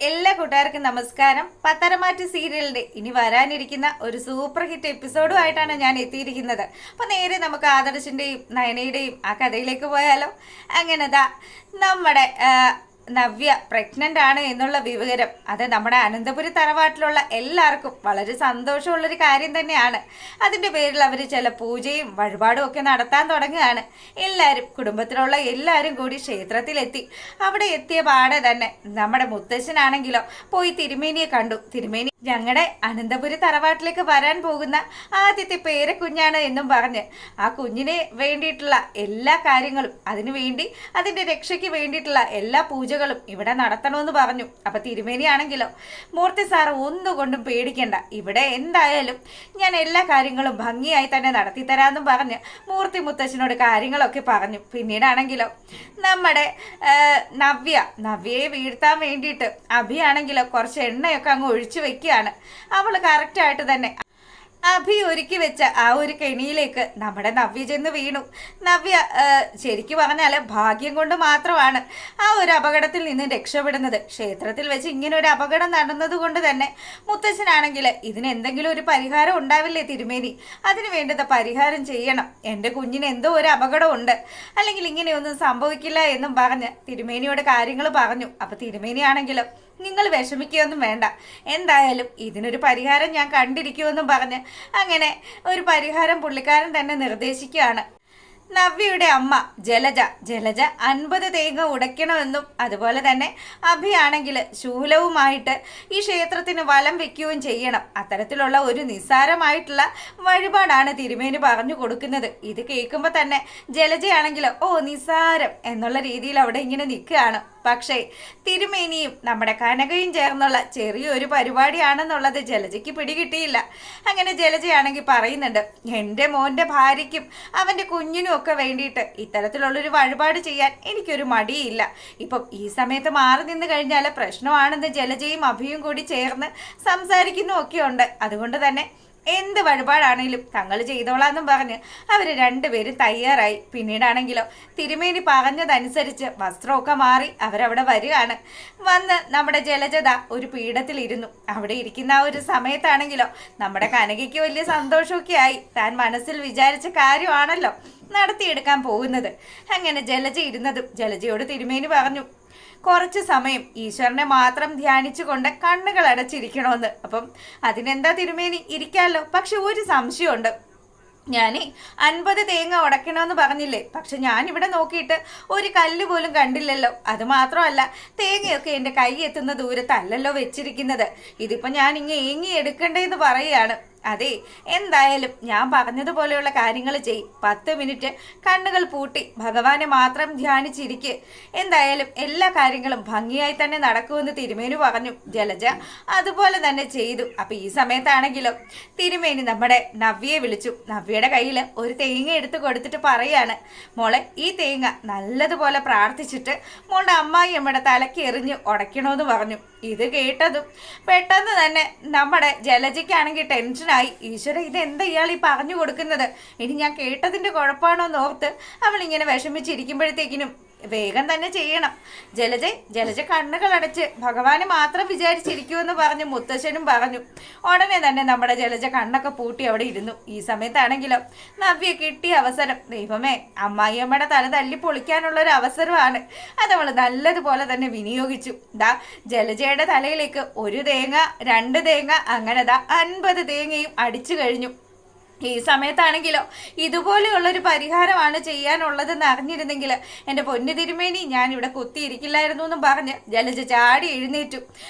എല്ലാ കൂട്ടുകാർക്കും നമസ്കാരം. പത്തരമാറ്റ് സീരിയലിന്റെ ഇനി വരാനിരിക്കുന്ന ഒരു സൂപ്പർ ഹിറ്റ് എപ്പിസോഡുമായിട്ടാണ് ഞാൻ എത്തിയിരിക്കുന്നത്. അപ്പൊ നേരെ നമുക്ക് ആദർശിന്റെയും നയനയുടെയും ആ കഥയിലേക്ക് പോയാലോ. അങ്ങനെതാ നമ്മുടെ നവ്യ പ്രഗ്നന്റ് ആണ് എന്നുള്ള വിവരം അത് നമ്മുടെ അനന്തപുരി തറവാട്ടിലുള്ള എല്ലാവർക്കും വളരെ സന്തോഷമുള്ളൊരു കാര്യം തന്നെയാണ്. അതിൻ്റെ പേരിൽ അവർ ചില പൂജയും വഴിപാടും ഒക്കെ നടത്താൻ തുടങ്ങുകയാണ്. എല്ലാവരും കുടുംബത്തിലുള്ള എല്ലാവരും കൂടി ക്ഷേത്രത്തിലെത്തി. അവിടെ എത്തിയ പാടെ തന്നെ നമ്മുടെ മുത്തശ്ശനാണെങ്കിലോ പോയി തിരുമേനിയെ കണ്ടു. തിരുമേനി ഞങ്ങളുടെ അനന്തപുരി തറവാട്ടിലേക്ക് വരാൻ പോകുന്ന ആദ്യത്തെ പേരക്കുഞ്ഞാണ് എന്നും പറഞ്ഞ് ആ കുഞ്ഞിനെ വേണ്ടിയിട്ടുള്ള എല്ലാ കാര്യങ്ങളും അതിനുവേണ്ടി അതിൻ്റെ രക്ഷയ്ക്ക് വേണ്ടിയിട്ടുള്ള എല്ലാ പൂജകളും ഇവിടെ നടത്തണമെന്ന് പറഞ്ഞു. അപ്പൊ തിരുമേനിയാണെങ്കിലോ മൂർത്തി സാറ് ഒന്നുകൊണ്ടും പേടിക്കണ്ട, ഇവിടെ എന്തായാലും ഞാൻ എല്ലാ കാര്യങ്ങളും ഭംഗിയായി തന്നെ നടത്തി തരാമെന്നും പറഞ്ഞ് മൂർത്തി മുത്തശ്ശനോട് കാര്യങ്ങളൊക്കെ പറഞ്ഞു. പിന്നീടാണെങ്കിലോ നമ്മുടെ നവ്യയെ വീഴ്ത്താൻ വേണ്ടിയിട്ട് അഭിയാണെങ്കിലോ കുറച്ച് എണ്ണയൊക്കെ അങ്ങ് ഒഴിച്ചു വെക്കുക. അവൾ കറക്റ്റായിട്ട് തന്നെ അഭി ഒരുക്കി വെച്ച ആ ഒരു കെണിയിലേക്ക് നമ്മുടെ നവ്യ ചെന്ന് വീണു. നവ്യ ശരിക്കും പറഞ്ഞാൽ ഭാഗ്യം കൊണ്ട് മാത്രമാണ് ആ ഒരു അപകടത്തിൽ നിന്ന് രക്ഷപ്പെടുന്നത്. ക്ഷേത്രത്തിൽ വെച്ച് ഇങ്ങനെ ഒരു അപകടം നടന്നത് കൊണ്ട് തന്നെ മുത്തച്ഛനാണെങ്കിൽ ഇതിന് എന്തെങ്കിലും ഒരു പരിഹാരം ഉണ്ടാവില്ലേ തിരുമേനി, അതിന് വേണ്ടത് പരിഹാരം ചെയ്യണം, എൻ്റെ കുഞ്ഞിന് എന്തോ ഒരു അപകടമുണ്ട്, അല്ലെങ്കിൽ ഇങ്ങനെയൊന്നും സംഭവിക്കില്ല എന്നും പറഞ്ഞ് തിരുമേനിയോട് കാര്യങ്ങൾ പറഞ്ഞു. അപ്പം തിരുമേനിയാണെങ്കിലും നിങ്ങൾ വിഷമിക്കുകയൊന്നും വേണ്ട, എന്തായാലും ഇതിനൊരു പരിഹാരം ഞാൻ കണ്ടിരിക്കുമെന്നും പറഞ്ഞ് അങ്ങനെ ഒരു പരിഹാരം പുള്ളിക്കാരൻ തന്നെ നിർദ്ദേശിക്കുകയാണ്. നവ്യയുടെ അമ്മ ജലജ 50 തേങ്ങ ഉടയ്ക്കണമെന്നും അതുപോലെ തന്നെ അഭിയാണെങ്കിൽ ശൂലവുമായിട്ട് ഈ ക്ഷേത്രത്തിന് വലം വെക്കുകയും ചെയ്യണം. അത്തരത്തിലുള്ള ഒരു നിസ്സാരമായിട്ടുള്ള വഴിപാടാണ് തിരുമേനി പറഞ്ഞു കൊടുക്കുന്നത്. ഇത് കേൾക്കുമ്പോൾ തന്നെ ജലജയാണെങ്കിൽ നിസ്സാരം എന്നുള്ള രീതിയിൽ അവിടെ ഇങ്ങനെ നിൽക്കുകയാണ്. പക്ഷേ തിരുമേനിയും നമ്മുടെ കനകയും ചേർന്നുള്ള ചെറിയൊരു പരിപാടിയാണെന്നുള്ളത് ജലജയ്ക്ക് പിടികിട്ടിയില്ല. അങ്ങനെ ജലജയാണെങ്കിൽ പറയുന്നുണ്ട്, എൻ്റെ മോൻ്റെ ഭാര്യയ്ക്കും അവൻ്റെ കുഞ്ഞിനും ഒക്കെ വേണ്ടിയിട്ട് ഇത്തരത്തിലുള്ളൊരു വഴിപാട് ചെയ്യാൻ എനിക്കൊരു മടിയില്ല. ഇപ്പം ഈ സമയത്ത് മാറി നിന്ന് കഴിഞ്ഞാൽ പ്രശ്നമാണെന്ന് ജലജയും അഭിയും കൂടി ചേർന്ന് സംസാരിക്കുന്നൊക്കെയുണ്ട്. അതുകൊണ്ട് തന്നെ എന്ത് വഴിപാടാണെങ്കിലും തങ്ങൾ ചെയ്തോളാന്നും പറഞ്ഞ് അവർ രണ്ടുപേരും തയ്യാറായി. പിന്നീടാണെങ്കിലോ തിരുമേനി പറഞ്ഞതനുസരിച്ച് വസ്ത്രമൊക്കെ മാറി അവരവിടെ വരികയാണ്. വന്ന് നമ്മുടെ ജലജത ഒരു പീഠത്തിലിരുന്നു. അവിടെ ഇരിക്കുന്ന ആ ഒരു സമയത്താണെങ്കിലോ നമ്മുടെ കനകയ്ക്ക് വലിയ സന്തോഷമൊക്കെ ആയി. താൻ മനസ്സിൽ വിചാരിച്ച കാര്യമാണല്ലോ നടത്തിയെടുക്കാൻ പോകുന്നത്. അങ്ങനെ ജലജ ഇരുന്നതും ജലജയോട് തിരുമേനി പറഞ്ഞു, കുറച്ച് സമയം ഈശ്വരനെ മാത്രം ധ്യാനിച്ചുകൊണ്ട് കണ്ണുകൾ അടച്ചിരിക്കണമെന്ന്. അപ്പം അതിനെന്താ തിരുമേനി, ഇരിക്കാമല്ലോ. പക്ഷെ ഒരു സംശയമുണ്ട്, ഞാൻ 50 തേങ്ങ ഉടക്കണമെന്ന് പറഞ്ഞില്ലേ, പക്ഷെ ഞാനിവിടെ നോക്കിയിട്ട് ഒരു കല്ല് പോലും കണ്ടില്ലല്ലോ. അതുമാത്രമല്ല തേങ്ങയൊക്കെ എൻ്റെ കൈ എത്തുന്ന ദൂരത്തല്ലല്ലോ വെച്ചിരിക്കുന്നത്. ഇതിപ്പോൾ ഞാൻ ഏങ്ങി എടുക്കണ്ടേന്ന് പറയുകയാണ്. അതെ, എന്തായാലും ഞാൻ പറഞ്ഞതുപോലെയുള്ള കാര്യങ്ങൾ ചെയ്. 10 മിനിറ്റ് കണ്ണുകൾ പൂട്ടി ഭഗവാനെ മാത്രം ധ്യാനിച്ചിരിക്കെ എന്തായാലും എല്ലാ കാര്യങ്ങളും ഭംഗിയായി തന്നെ നടക്കുമെന്ന് തിരുമേനി പറഞ്ഞു. ജലജ അതുപോലെ തന്നെ ചെയ്തു. അപ്പം ഈ സമയത്താണെങ്കിലും തിരുമേനി നമ്മുടെ നവ്യയെ വിളിച്ചു. നവ്യയുടെ കയ്യിൽ ഒരു തേങ്ങ എടുത്ത് കൊടുത്തിട്ട് പറയാണ്, മോളെ ഈ തേങ്ങ നല്ലതുപോലെ പ്രാർത്ഥിച്ചിട്ട് മോളുടെ അമ്മായിയമ്മയുടെ തലയ്ക്ക് എറിഞ്ഞ് ഉടയ്ക്കണമെന്ന് പറഞ്ഞു. ഇത് കേട്ടതും പെട്ടെന്ന് തന്നെ നമ്മുടെ ജലജയ്ക്കാണെങ്കിൽ ടെൻഷനായി. ഈശ്വര, ഇതെന്താ ഇയാൾ ഈ പറഞ്ഞു കൊടുക്കുന്നത്, ഇനി ഞാൻ കേട്ടതിൻ്റെ കുഴപ്പമാണോ എന്നോർത്ത് അവളിങ്ങനെ വിഷമിച്ചിരിക്കുമ്പോഴത്തേക്കിനും വേഗം തന്നെ ചെയ്യണം. ജലജ കണ്ണുകൾ അടച്ച് ഭഗവാനെ മാത്രം വിചാരിച്ചിരിക്കുമെന്ന് പറഞ്ഞ് മുത്തശ്ശനും പറഞ്ഞു. ഉടനെ തന്നെ നമ്മുടെ ജലജ കണ്ണൊക്കെ പൂട്ടി അവിടെ ഇരുന്നു. ഈ സമയത്താണെങ്കിലോ നവ്യ കിട്ടിയ അവസരം, ദൈവമേ, അമ്മായിയമ്മയുടെ തല തല്ലി പൊളിക്കാനുള്ളൊരു അവസരമാണ്. അതവൾ നല്ലതുപോലെ തന്നെ വിനിയോഗിച്ചു. ജലജയുടെ തലയിലേക്ക് 1 തേങ്ങ 2 തേങ്ങ അങ്ങനെ 50 തേങ്ങയും അടിച്ചു കഴിഞ്ഞു. ഈ സമയത്താണെങ്കിലോ ഇതുപോലെയുള്ളൊരു പരിഹാരമാണ് ചെയ്യാനുള്ളതെന്ന് അറിഞ്ഞിരുന്നെങ്കിൽ എൻ്റെ പൊന്നു തിരുമേനി ഞാനിവിടെ കുത്തിയിരിക്കില്ലായിരുന്നു എന്നും പറഞ്ഞ് ജലജ ചാടി എഴുന്നേറ്റു.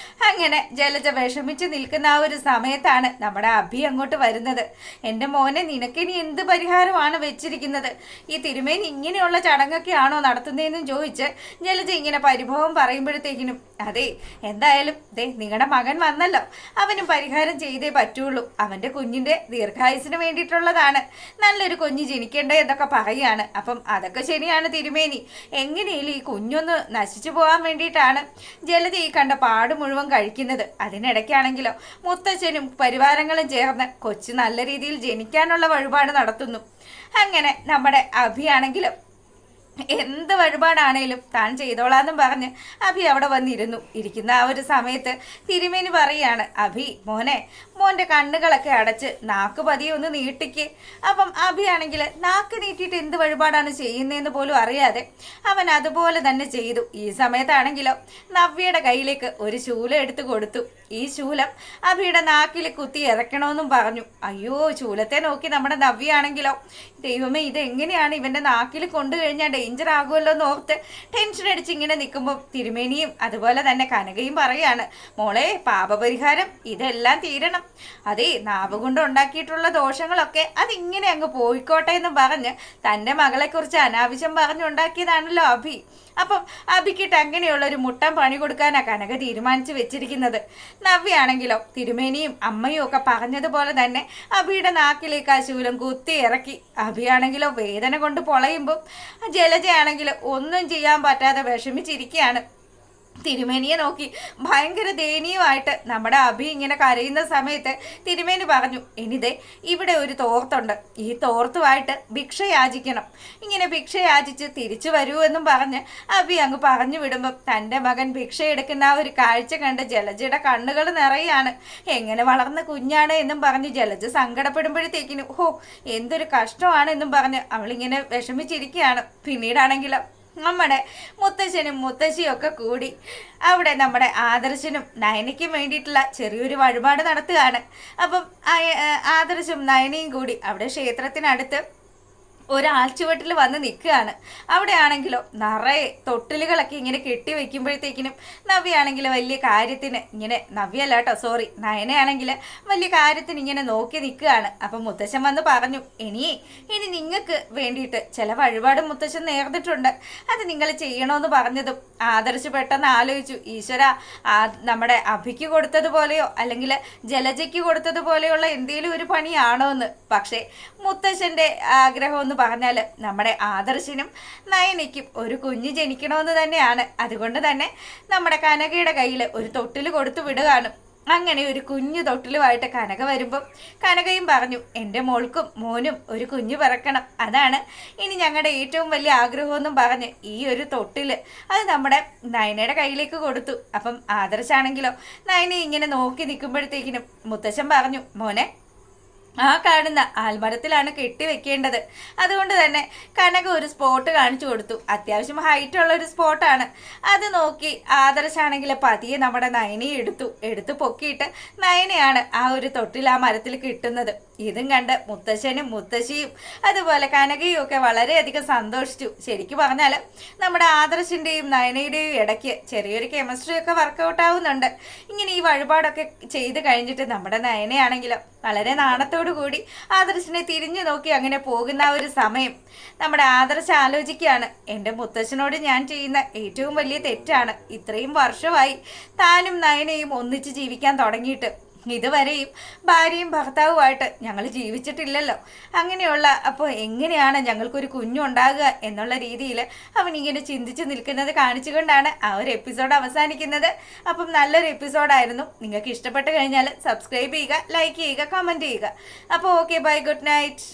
അങ്ങനെ ജലജ വിഷമിച്ച് നിൽക്കുന്ന ആ ഒരു സമയത്താണ് നമ്മുടെ അഭി അങ്ങോട്ട് വരുന്നത്. എൻ്റെ മോനെ, നിനക്കിനി എന്ത് പരിഹാരമാണ് വെച്ചിരിക്കുന്നത്? ഈ തിരുമേനി ഇങ്ങനെയുള്ള ചടങ്ങൊക്കെ ആണോ നടത്തുന്നതെന്നും ചോദിച്ച് ജലജ ഇങ്ങനെ പരിഭവം പറയുമ്പോഴത്തേക്കിനും, അതെ, എന്തായാലും നിങ്ങളുടെ മകൻ വന്നല്ലോ, അവനും പരിഹാരം ചെയ്തേ പറ്റുള്ളൂ. അവൻ്റെ കുഞ്ഞിൻ്റെ ദീർഘായുസിന് വേണ്ടിയിട്ടുള്ളതാണ്, നല്ലൊരു കുഞ്ഞ് ജനിക്കേണ്ടേ എന്നൊക്കെ പറയുകയാണ്. അപ്പം അതൊക്കെ ശരിയാണ് തിരുമേനി, എങ്ങനെയും ഈ കുഞ്ഞൊന്ന് നശിച്ചു പോകാൻ വേണ്ടിയിട്ടാണ് ജലജ ഈ കണ്ട പാട് മുഴുവൻ കഴിക്കുന്നത്. അതിനിടയ്ക്കാണെങ്കിലോ മുത്തച്ഛനും പരിവാരങ്ങളും ചേർന്ന് കൊച്ചു നല്ല രീതിയിൽ ജനിക്കാനുള്ള വഴിപാട് നടത്തുന്നു. അങ്ങനെ നമ്മുടെ അഭിയാണെങ്കിലും എന്ത് വഴിപാടാണേലും താൻ ചെയ്തോളാന്നും പറഞ്ഞ് അഭി അവിടെ വന്നിരുന്നു. ഇരിക്കുന്ന ആ ഒരു സമയത്ത് തിരുമേനി പറയാണ്, അഭി മോനെ, മോൻ്റെ കണ്ണുകളൊക്കെ അടച്ച് നാക്ക് പതിയെ ഒന്ന് നീട്ടിക്ക്. അപ്പം അഭിയാണെങ്കിൽ നാക്ക് നീട്ടിയിട്ട് എന്ത് വഴിപാടാണ് ചെയ്യുന്നതെന്ന് പോലും അറിയാതെ അവൻ അതുപോലെ തന്നെ ചെയ്തു. ഈ സമയത്താണെങ്കിലോ നവ്യയുടെ കയ്യിലേക്ക് ഒരു ശൂലം എടുത്തു കൊടുത്തു. ഈ ശൂലം അഭിയുടെ നാക്കിൽ കുത്തി ഇറക്കണമെന്നും പറഞ്ഞു. അയ്യോ, ശൂലത്തെ നോക്കി നമ്മുടെ നവ്യാണെങ്കിലോ, ദൈവമേ ഇതെങ്ങനെയാണ് ഇവൻ്റെ നാക്കിൽ കൊണ്ടു കഴിഞ്ഞാൽ ഡേഞ്ചർ ആകുമല്ലോ എന്ന് ഓർത്ത് ടെൻഷൻ അടിച്ച് ഇങ്ങനെ നിൽക്കുമ്പോൾ തിരുമേനിയും അതുപോലെ തന്നെ കനകയും പറയാണ്, മോളെ പാപപരിഹാരം ഇതെല്ലാം തീരണം. അതേ നാവ് കൊണ്ട് ഉണ്ടാക്കിയിട്ടുള്ള ദോഷങ്ങളൊക്കെ അതിങ്ങനെ അങ്ങ് പോയിക്കോട്ടെ എന്നും പറഞ്ഞ് തൻ്റെ മകളെക്കുറിച്ച് അനാവശ്യം പറഞ്ഞുണ്ടാക്കിയതാണല്ലോ അഭി. അപ്പം അഭിക്കിട്ട് അങ്ങനെയുള്ള ഒരു മുട്ടൻ പണി കൊടുക്കാനാ കനക തീരുമാനിച്ചു വെച്ചിരിക്കുന്നത്. നവ്യാണെങ്കിലോ തിരുമേനിയും അമ്മയും ഒക്കെ പറഞ്ഞതുപോലെ തന്നെ അഭിയുടെ നാക്കിലേക്ക് ആ ശൂലം കുത്തി ഇറക്കി. അഭിയാണെങ്കിലോ വേദന കൊണ്ട് പൊളയുമ്പോൾ ജലജയാണെങ്കിലോ ഒന്നും ചെയ്യാൻ പറ്റാതെ വിഷമിച്ചിരിക്കുകയാണ്. തിരുമേനിയെ നോക്കി ഭയങ്കര ദയനീയമായിട്ട് നമ്മുടെ അഭി ഇങ്ങനെ കരയുന്ന സമയത്ത് തിരുമേനി പറഞ്ഞു, ഇനിതേ ഇവിടെ ഒരു തോർത്തുണ്ട്, ഈ തോർത്തുമായിട്ട് ഭിക്ഷ യാചിക്കണം, ഇങ്ങനെ ഭിക്ഷ യാചിച്ച് തിരിച്ചു വരൂ എന്നും പറഞ്ഞ് അഭി അങ്ങ് പറഞ്ഞു വിടുമ്പം തൻ്റെ മകൻ ഭിക്ഷ എടുക്കുന്ന ആ ഒരു കാഴ്ച കണ്ട് ജലജയുടെ കണ്ണുകൾ നിറയാണ്. എങ്ങനെ വളർന്ന കുഞ്ഞാണ് എന്നും പറഞ്ഞ് ജലജ സങ്കടപ്പെടുമ്പോഴത്തേക്കിനും എന്തൊരു കഷ്ടമാണ് എന്നും പറഞ്ഞ് അവളിങ്ങനെ വിഷമിച്ചിരിക്കുകയാണ്. പിന്നീടാണെങ്കിലോ നമ്മുടെ മുത്തശ്ശനും മുത്തശ്ശിയും ഒക്കെ കൂടി അവിടെ നമ്മുടെ ആദർശനും നയനയ്ക്കും വേണ്ടിയിട്ടുള്ള ചെറിയൊരു വഴിപാട് നടത്തുകയാണ്. അപ്പം ആദർശും നയനയും കൂടി അവിടെ ക്ഷേത്രത്തിനടുത്ത് ഒരാഴ്ചവട്ടിൽ വന്ന് നിൽക്കുകയാണ്. അവിടെ ആണെങ്കിലോ നിറയെ തൊട്ടിലുകളൊക്കെ ഇങ്ങനെ കെട്ടി വെക്കുമ്പോഴത്തേക്കിനും നവ്യാണെങ്കിൽ വലിയ കാര്യത്തിന് ഇങ്ങനെ, നവ്യല്ല കേട്ടോ സോറി, നയനയാണെങ്കിൽ വലിയ കാര്യത്തിന് ഇങ്ങനെ നോക്കി നിൽക്കുകയാണ്. അപ്പം മുത്തശ്ശൻ വന്ന് പറഞ്ഞു, ഇനി നിങ്ങൾക്ക് വേണ്ടിയിട്ട് ചില വഴിപാട് മുത്തശ്ശൻ നേർന്നിട്ടുണ്ട്, അത് നിങ്ങൾ ചെയ്യണമെന്ന് പറഞ്ഞതും ആദർശ് പെട്ടെന്ന് ആലോചിച്ചു, ഈശ്വര നമ്മുടെ അഭിക്ക് കൊടുത്തതുപോലെയോ അല്ലെങ്കിൽ ജലജയ്ക്ക് കൊടുത്തതുപോലെയുള്ള എന്തെങ്കിലും ഒരു പണിയാണോ എന്ന്. പക്ഷേ മുത്തശ്ശൻ്റെ ആഗ്രഹം പറഞ്ഞാൽ നമ്മുടെ ആദർശിനും നയനയ്ക്കും ഒരു കുഞ്ഞ് ജനിക്കണമെന്ന് തന്നെയാണ്. അതുകൊണ്ട് തന്നെ നമ്മുടെ കനകയുടെ കയ്യിൽ ഒരു തൊട്ടിൽ കൊടുത്തു വിടുകയാണ്. അങ്ങനെ ഒരു കുഞ്ഞു തൊട്ടിലുമായിട്ട് കനക വരുമ്പം കനകയും പറഞ്ഞു, എൻ്റെ മോൾക്കും മോനും ഒരു കുഞ്ഞ് പിറക്കണം, അതാണ് ഇനി ഞങ്ങളുടെ ഏറ്റവും വലിയ ആഗ്രഹമെന്നും പറഞ്ഞ് ഈ ഒരു തൊട്ടിൽ അത് നമ്മുടെ നയനയുടെ കയ്യിലേക്ക് കൊടുത്തു. അപ്പം ആദർശാണെങ്കിലോ നയനെ ഇങ്ങനെ നോക്കി നിൽക്കുമ്പോഴത്തേക്കിനും മുത്തശ്ശൻ പറഞ്ഞു, മോനെ ആ കാണുന്ന ആൽമരത്തിലാണ് കെട്ടിവെക്കേണ്ടത്. അതുകൊണ്ട് തന്നെ കനക ഒരു സ്പോട്ട് കാണിച്ചു കൊടുത്തു. അത്യാവശ്യം ഹൈറ്റുള്ള ഒരു സ്പോട്ടാണ്. അത് നോക്കി ആദർശാണെങ്കിൽ പതിയെ നമ്മുടെ നയനയെ എടുത്തു പൊക്കിയിട്ട് നയനയാണ് ആ ഒരു തൊട്ടിൽ ആ മരത്തിൽ കിട്ടുന്നത്. ഇതും കണ്ട് മുത്തശ്ശനും മുത്തശ്ശിയും അതുപോലെ കനകയും ഒക്കെ വളരെയധികം സന്തോഷിച്ചു. ശരിക്കും പറഞ്ഞാൽ നമ്മുടെ ആദർശിൻ്റെയും നയനയുടെയും ഇടയ്ക്ക് ചെറിയൊരു കെമിസ്ട്രി ഒക്കെ വർക്കൗട്ട് ആവുന്നുണ്ട്. ഇങ്ങനെ ഈ വഴിപാടൊക്കെ ചെയ്ത് കഴിഞ്ഞിട്ട് നമ്മുടെ നയനയാണെങ്കിലും വളരെ നാണത്തോടു കൂടി ആദർശിനെ തിരിഞ്ഞു നോക്കി അങ്ങനെ പോകുന്ന ആ ഒരു സമയം നമ്മുടെ ആദർശ് ആലോചിക്കുകയാണ്, എൻ്റെ മുത്തശ്ശനോട് ഞാൻ ചെയ്യുന്ന ഏറ്റവും വലിയ തെറ്റാണ്. ഇത്രയും വർഷമായി താനും നയനയും ഒന്നിച്ച് ജീവിക്കാൻ തുടങ്ങിയിട്ട് ഇതുവരെയും ഭാര്യയും ഭർത്താവുമായിട്ട് ഞങ്ങൾ ജീവിച്ചിട്ടില്ലല്ലോ. അങ്ങനെയുള്ള അപ്പോൾ എങ്ങനെയാണ് ഞങ്ങൾക്കൊരു കുഞ്ഞുണ്ടാകുക എന്നുള്ള രീതിയിൽ അവൻ ഇങ്ങനെ ചിന്തിച്ച് നിൽക്കുന്നത് കാണിച്ചുകൊണ്ടാണ് ആ ഒരു എപ്പിസോഡ് അവസാനിക്കുന്നത്. അപ്പം നല്ലൊരു എപ്പിസോഡായിരുന്നു. നിങ്ങൾക്ക് ഇഷ്ടപ്പെട്ട് കഴിഞ്ഞാൽ സബ്സ്ക്രൈബ് ചെയ്യുക, ലൈക്ക് ചെയ്യുക, കമൻറ്റ് ചെയ്യുക. അപ്പോൾ ഓക്കെ, ബൈ, ഗുഡ് നൈറ്റ്.